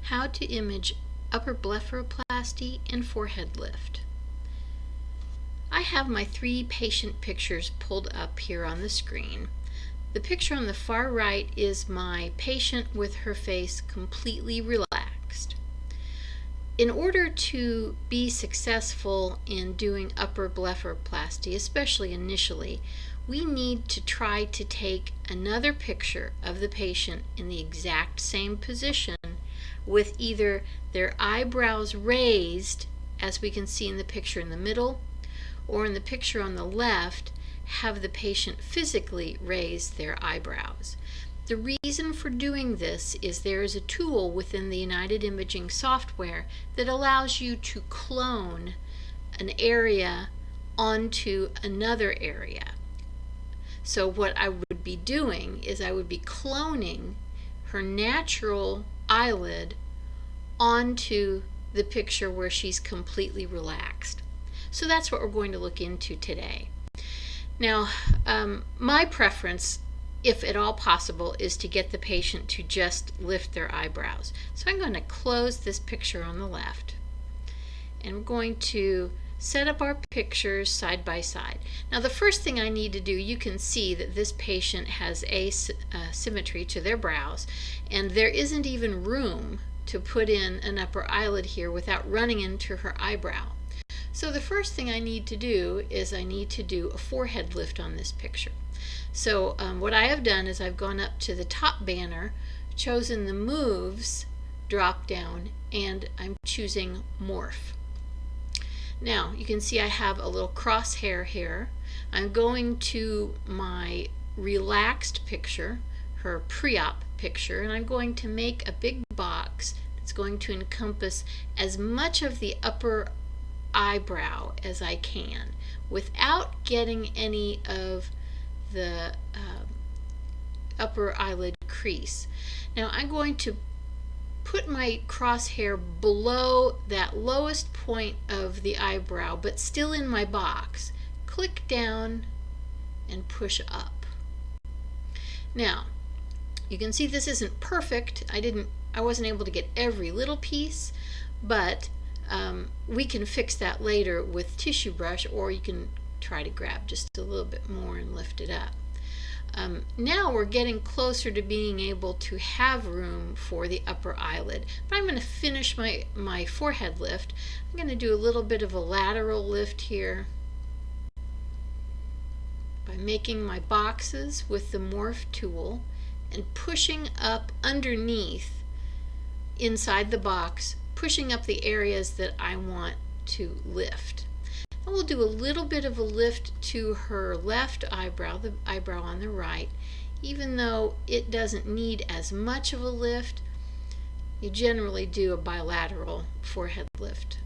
How to image upper blepharoplasty and forehead lift. I have my 3 patient pictures pulled up here on the screen. The picture on the far right is my patient with her face completely relaxed. In order to be successful in doing upper blepharoplasty, especially initially, we need to try to take another picture of the patient in the exact same position with either their eyebrows raised, as we can see in the picture in the middle, or in the picture on the left, have the patient physically raise their eyebrows. The reason for doing this is there is a tool within the United Imaging software that allows you to clone an area onto another area. So what I would be doing is I would be cloning her natural eyelid onto the picture where she's completely relaxed. So that's what we're going to look into today. Now, my preference, if at all possible, is to get the patient to just lift their eyebrows. So I'm going to close this picture on the left, and we're going to set up our pictures side by side. Now the first thing I need to do, you can see that this patient has asymmetry to their brows, and there isn't even room to put in an upper eyelid here without running into her eyebrow. So the first thing I need to do is I need to do a forehead lift on this picture. So what I have done is I've gone up to the top banner, chosen the Moves drop down, and I'm choosing Morph. Now you can see I have a little crosshair here. I'm going to my relaxed picture, her pre-op picture, and I'm going to make a big box that's going to encompass as much of the upper eyebrow as I can without getting any of the upper eyelid crease. Now I'm going to put my crosshair below that lowest point of the eyebrow, but still in my box. Click down and push up. Now you can see this isn't perfect. I wasn't able to get every little piece, but we can fix that later with tissue brush, or you can try to grab just a little bit more and lift it up. Now we're getting closer to being able to have room for the upper eyelid, but I'm going to finish my forehead lift. I'm going to do a little bit of a lateral lift here by making my boxes with the Morph tool and pushing up underneath inside the box, pushing up the areas that I want to lift. And we'll do a little bit of a lift to her left eyebrow, the eyebrow on the right. Even though it doesn't need as much of a lift, you generally do a bilateral forehead lift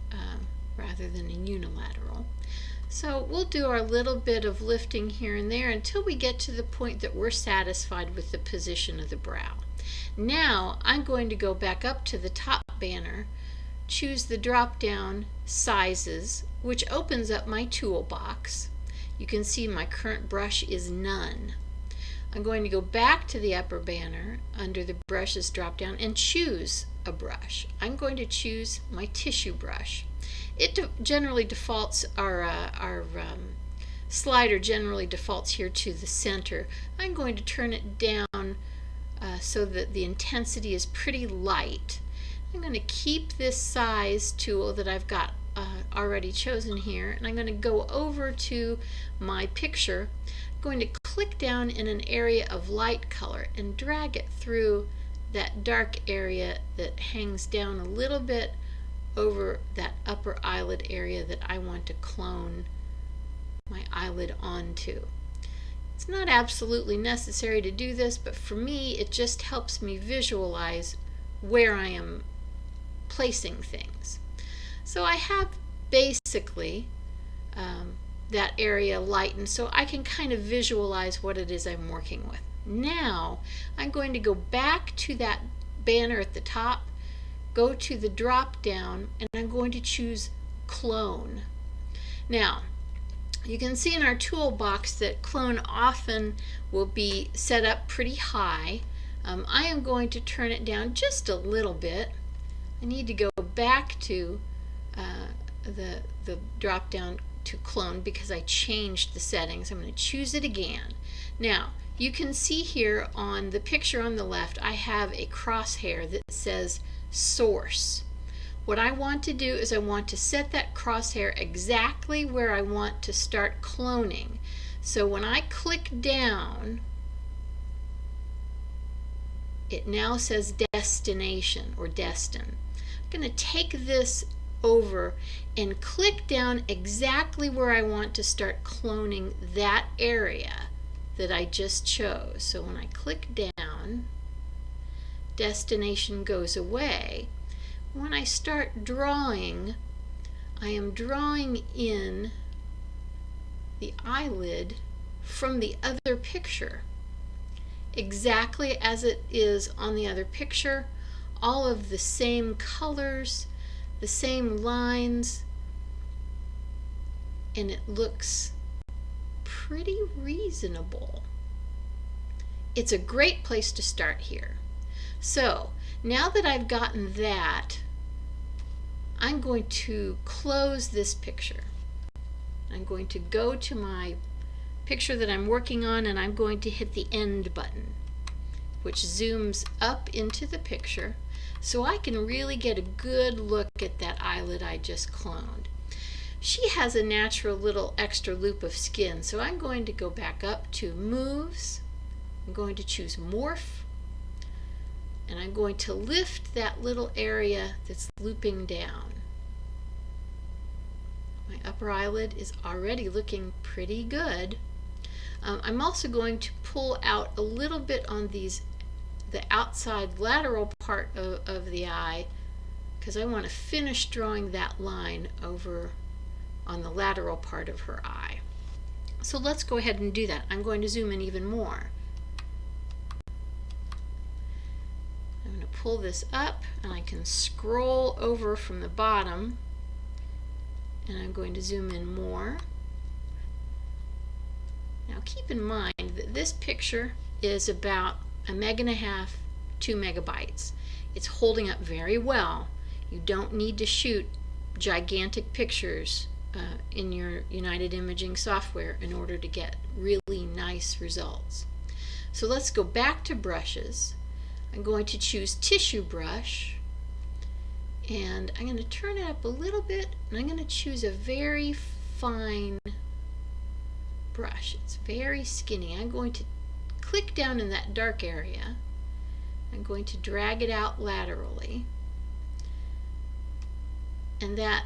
rather than a unilateral. So we'll do our little bit of lifting here and there until we get to the point that we're satisfied with the position of the brow. Now I'm going to go back up to the top banner, choose the drop down sizes, which opens up my toolbox. You can see my current brush is none. I'm going to go back to the upper banner under the brushes drop down and choose a brush. I'm going to choose my tissue brush. It generally defaults, our slider generally defaults here to the center. I'm going to turn it down so that the intensity is pretty light. I'm going to keep this size tool that I've got already chosen here, and I'm going to go over to my picture. I'm going to click down in an area of light color and drag it through that dark area that hangs down a little bit over that upper eyelid area that I want to clone my eyelid onto. It's not absolutely necessary to do this, but for me it just helps me visualize where I am placing things. So I have basically that area lightened so I can kind of visualize what it is I'm working with. Now I'm going to go back to that banner at the top, go to the drop down, and I'm going to choose Clone. Now you can see in our toolbox that Clone often will be set up pretty high. I am going to turn it down just a little bit I need to go back to the drop down to clone because I changed the settings. I'm going to choose it again. Now you can see here on the picture on the left I have a crosshair that says source. What I want to do is I want to set that crosshair exactly where I want to start cloning. So when I click down, it now says destination or destin. I'm going to take this over and click down exactly where I want to start cloning that area that I just chose. So when I click down, destination goes away. When I start drawing, I am drawing in the eyelid from the other picture, exactly as it is on the other picture, all of the same colors, the same lines, and it looks pretty reasonable. It's a great place to start here. So now that I've gotten that, I'm going to close this picture. I'm going to go to my picture that I'm working on and I'm going to hit the end button, which zooms up into the picture so I can really get a good look at that eyelid I just cloned. She has a natural little extra loop of skin, so I'm going to go back up to Moves. I'm going to choose Morph, and I'm going to lift that little area that's looping down. My upper eyelid is already looking pretty good. I'm also going to pull out a little bit on the outside lateral part of the eye because I want to finish drawing that line over on the lateral part of her eye. So let's go ahead and do that. I'm going to zoom in even more. I'm going to pull this up and I can scroll over from the bottom and I'm going to zoom in more. Now keep in mind that this picture is about 1.5 MB, 2 MB. It's holding up very well. You don't need to shoot gigantic pictures in your United Imaging software in order to get really nice results. So let's go back to brushes. I'm going to choose Tissue Brush and I'm going to turn it up a little bit and I'm going to choose a very fine brush. It's very skinny. I'm going to click down in that dark area. I'm going to drag it out laterally, and that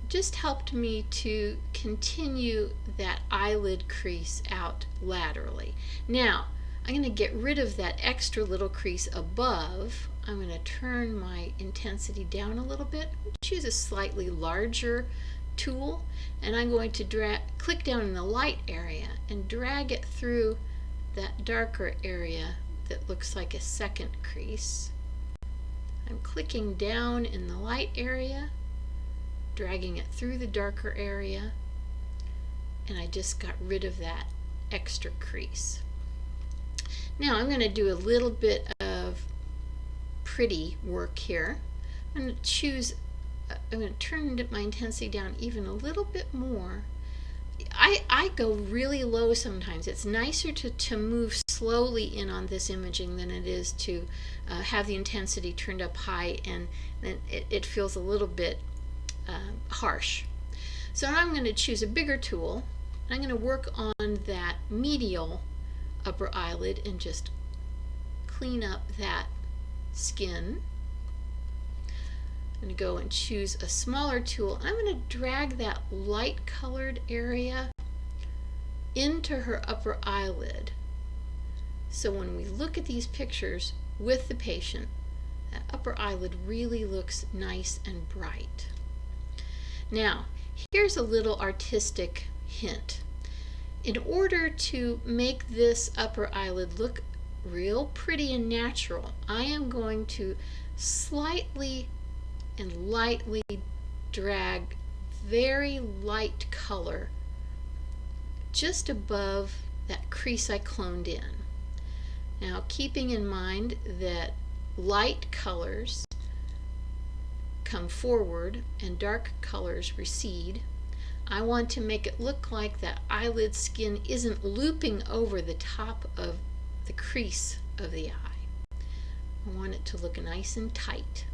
just helped me to continue that eyelid crease out laterally. Now I'm going to get rid of that extra little crease above. I'm going to turn my intensity down a little bit, choose a slightly larger tool, and I'm going to click down in the light area and drag it through that darker area that looks like a second crease. I'm clicking down in the light area, dragging it through the darker area, and I just got rid of that extra crease. Now I'm going to do a little bit of pretty work here. I'm going to turn my intensity down even a little bit more. I go really low sometimes. It's nicer to move slowly in on this imaging than it is to have the intensity turned up high, and then it feels a little bit harsh. So now I'm going to choose a bigger tool. I'm going to work on that medial upper eyelid and just clean up that skin. I'm going to go and choose a smaller tool. I'm going to drag that light colored area into her upper eyelid. So when we look at these pictures with the patient, that upper eyelid really looks nice and bright. Now, here's a little artistic hint. In order to make this upper eyelid look real pretty and natural, I am going to slightly and lightly drag very light color just above that crease I cloned in. Now, keeping in mind that light colors come forward and dark colors recede. I want to make it look like that eyelid skin isn't looping over the top of the crease of the eye. I want it to look nice and tight.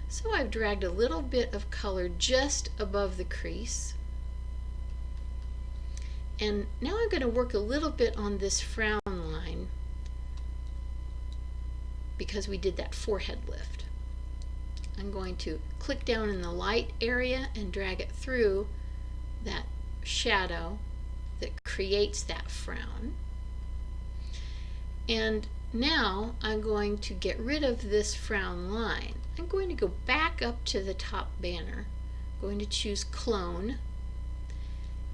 So I've dragged a little bit of color just above the crease. And now I'm going to work a little bit on this frown line because we did that forehead lift. I'm going to click down in the light area and drag it through that shadow that creates that frown. And now I'm going to get rid of this frown line. I'm going to go back up to the top banner. I'm going to choose clone,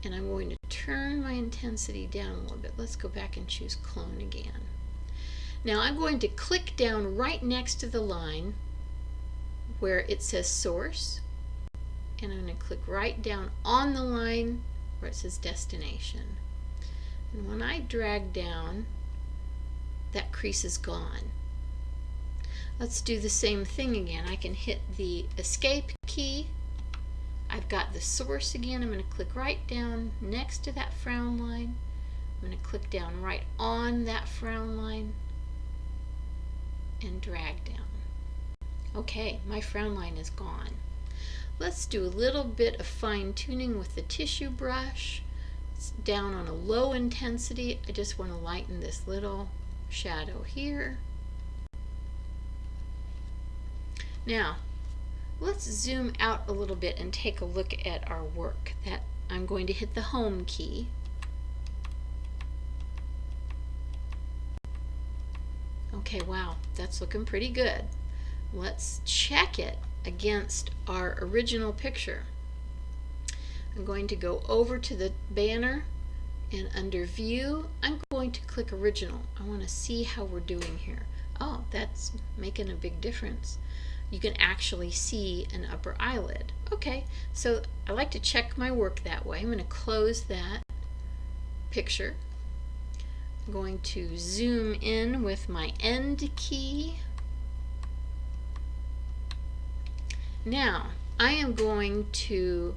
and I'm going to turn my intensity down a little bit. Let's go back and choose clone again. Now I'm going to click down right next to the line where it says source, and I'm going to click right down on the line where it says destination. And when I drag down, that crease is gone. Let's do the same thing again. I can hit the escape key. I've got the source again. I'm going to click right down next to that frown line. I'm going to click down right on that frown line and drag down. Okay, my frown line is gone. Let's do a little bit of fine tuning with the tissue brush. It's down on a low intensity. I just want to lighten this little shadow here. Now, let's zoom out a little bit and take a look at our work. That I'm going to hit the home key. Okay, wow, that's looking pretty good. Let's check it against our original picture. I'm going to go over to the banner, and under view I'm going to click original. I want to see how we're doing here. Oh, that's making a big difference. You can actually see an upper eyelid. Okay, so I like to check my work that way. I'm going to close that picture. I'm going to zoom in with my end key. Now, I am going to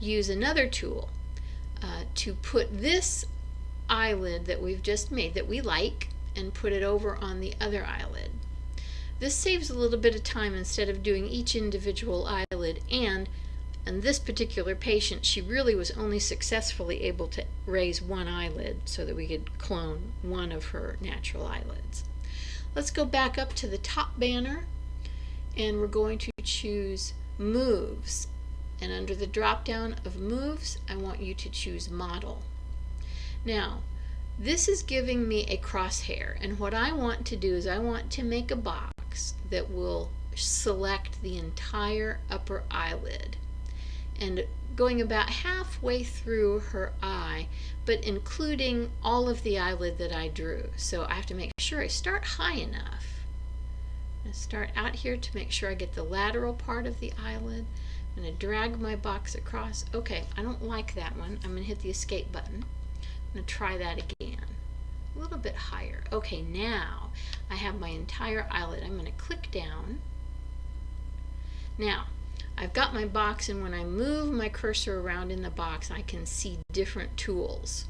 use another tool to put this eyelid that we've just made, that we like, and put it over on the other eyelid. This saves a little bit of time instead of doing each individual eyelid, and in this particular patient, she really was only successfully able to raise one eyelid so that we could clone one of her natural eyelids. Let's go back up to the top banner, and we're going to choose moves, and under the drop down of moves I want you to choose model. Now this is giving me a crosshair, and what I want to do is I want to make a box that will select the entire upper eyelid, and going about halfway through her eye, but including all of the eyelid that I drew. So I have to make sure I start high enough. I'm going to start out here to make sure I get the lateral part of the eyelid. I'm going to drag my box across. Okay, I don't like that one. I'm going to hit the escape button. I'm going to try that again. A little bit higher. Okay, now I have my entire eyelid. I'm going to click down. Now, I've got my box, and when I move my cursor around in the box, I can see different tools.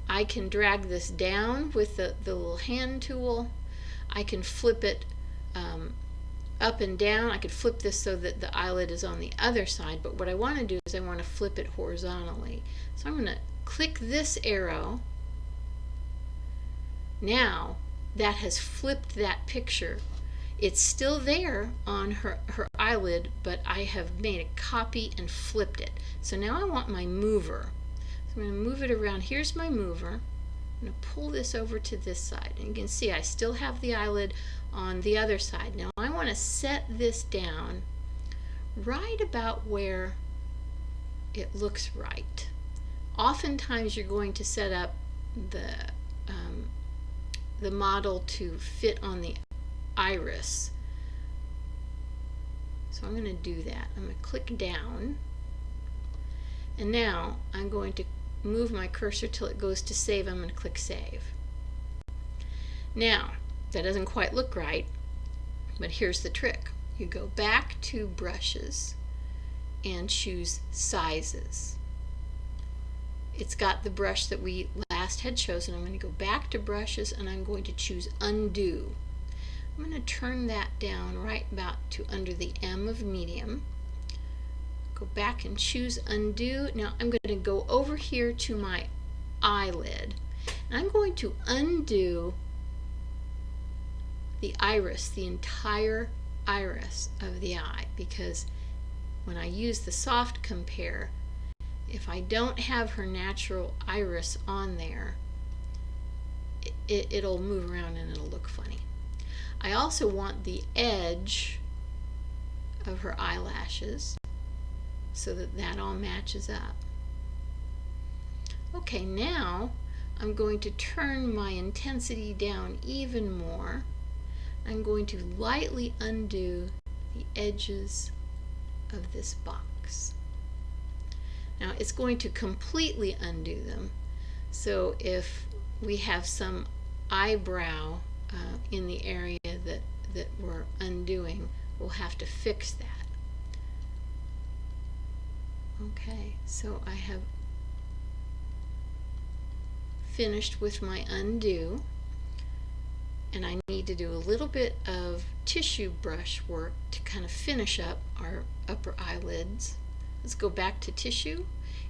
I can drag this down with the little hand tool. I can flip it up and down. I could flip this so that the eyelid is on the other side, but what I want to do is I want to flip it horizontally. So I'm going to click this arrow. Now that has flipped that picture. It's still there on her eyelid, but I have made a copy and flipped it. So now I want my mover. So I'm going to move it around. Here's my mover. I'm going to pull this over to this side. And you can see I still have the eyelid on the other side. Now I want to set this down right about where it looks right. Oftentimes you're going to set up the model to fit on the iris. So I'm going to do that. I'm going to click down, and now I'm going to move my cursor till it goes to save. I'm going to click save. Now that doesn't quite look right, but here's the trick. you go back to brushes and choose sizes. It's got the brush that we last had chosen. I'm going to go back to brushes and I'm going to choose undo. I'm going to turn that down right about to under the M of medium. Go back and choose undo. Now I'm going to go over here to my eyelid and I'm going to undo the iris, the entire iris of the eye, because when I use the soft compare, if I don't have her natural iris on there, it'll move around and it'll look funny. I also want the edge of her eyelashes so that that all matches up. Okay, now I'm going to turn my intensity down even more. I'm going to lightly undo the edges of this box. Now it's going to completely undo them, so if we have some eyebrow in the area that we're undoing, we'll have to fix that. Okay, so I have finished with my undo, and I need to do a little bit of tissue brush work to kind of finish up our upper eyelids. Let's go back to tissue.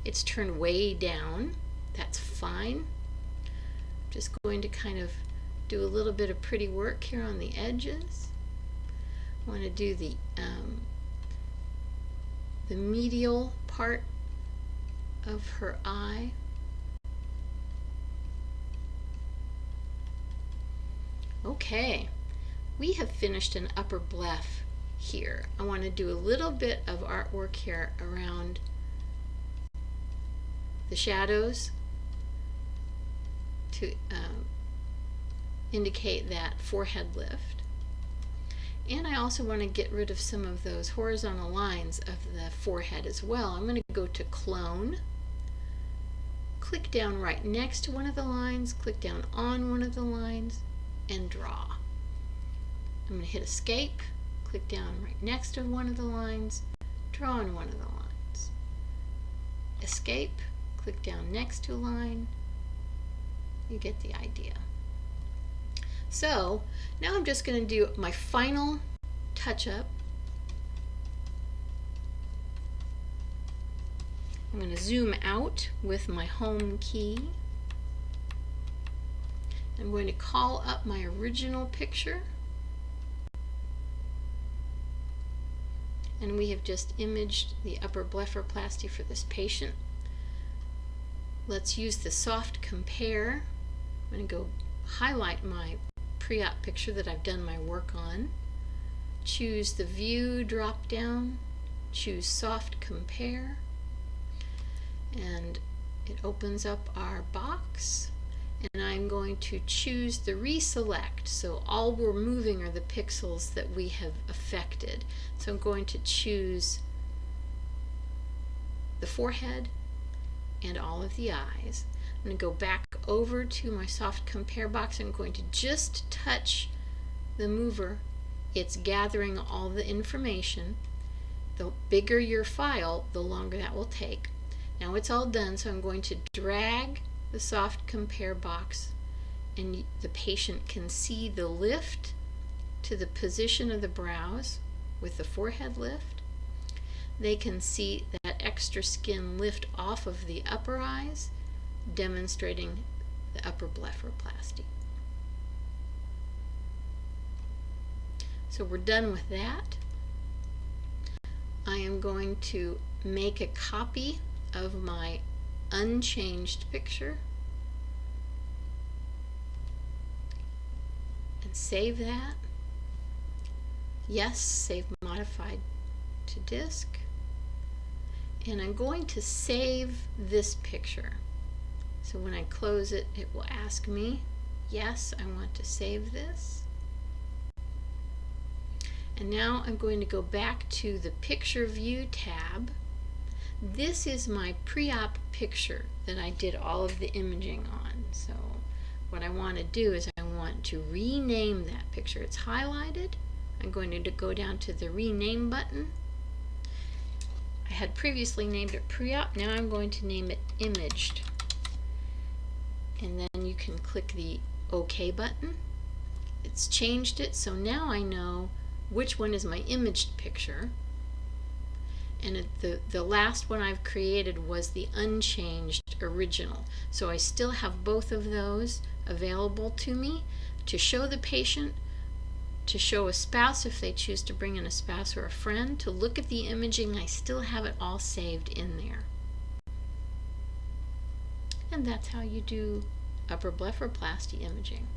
It's turned way down. That's fine. Just going to kind of do a little bit of pretty work here on the edges. I want to do the medial part of her eye. Okay, we have finished an upper bleph here. I want to do a little bit of artwork here around the shadows to indicate that forehead lift. And I also want to get rid of some of those horizontal lines of the forehead as well. I'm going to go to clone, click down right next to one of the lines, click down on one of the lines, and draw. I'm going to hit escape, click down right next to one of the lines, draw on one of the lines. Escape, click down next to a line. You get the idea. So now I'm just going to do my final touch-up. I'm going to zoom out with my home key. I'm going to call up my original picture. And we have just imaged the upper blepharoplasty for this patient. Let's use the soft compare. I'm going to go highlight my pre-op picture that I've done my work on. Choose the view drop down, choose soft compare, and it opens up our box. And I'm going to choose the reselect, so all we're moving are the pixels that we have affected. So I'm going to choose the forehead and all of the eyes. I'm going to go back over to my soft compare box. I'm going to just touch the mover. It's gathering all the information. The bigger your file, the longer that will take. Now it's all done, so I'm going to drag the soft compare box, and the patient can see the lift to the position of the brows with the forehead lift. They can see that extra skin lift off of the upper eyes, demonstrating the upper blepharoplasty. So we're done with that. I am going to make a copy of my unchanged picture and save that. Yes, save modified to disk. And I'm going to save this picture. So when I close it, it will ask me, yes, I want to save this. And now I'm going to go back to the Picture View tab. This is my pre-op picture that I did all of the imaging on. So what I want to do is I want to rename that picture. It's highlighted. I'm going to go down to the rename button. I had previously named it pre-op, now I'm going to name it imaged. And then you can click the OK button. It's changed it, so now I know which one is my imaged picture. And the last one I've created was the unchanged original. So I still have both of those available to me to show the patient, to show a spouse if they choose to bring in a spouse or a friend, to look at the imaging. I still have it all saved in there. And that's how you do upper blepharoplasty imaging.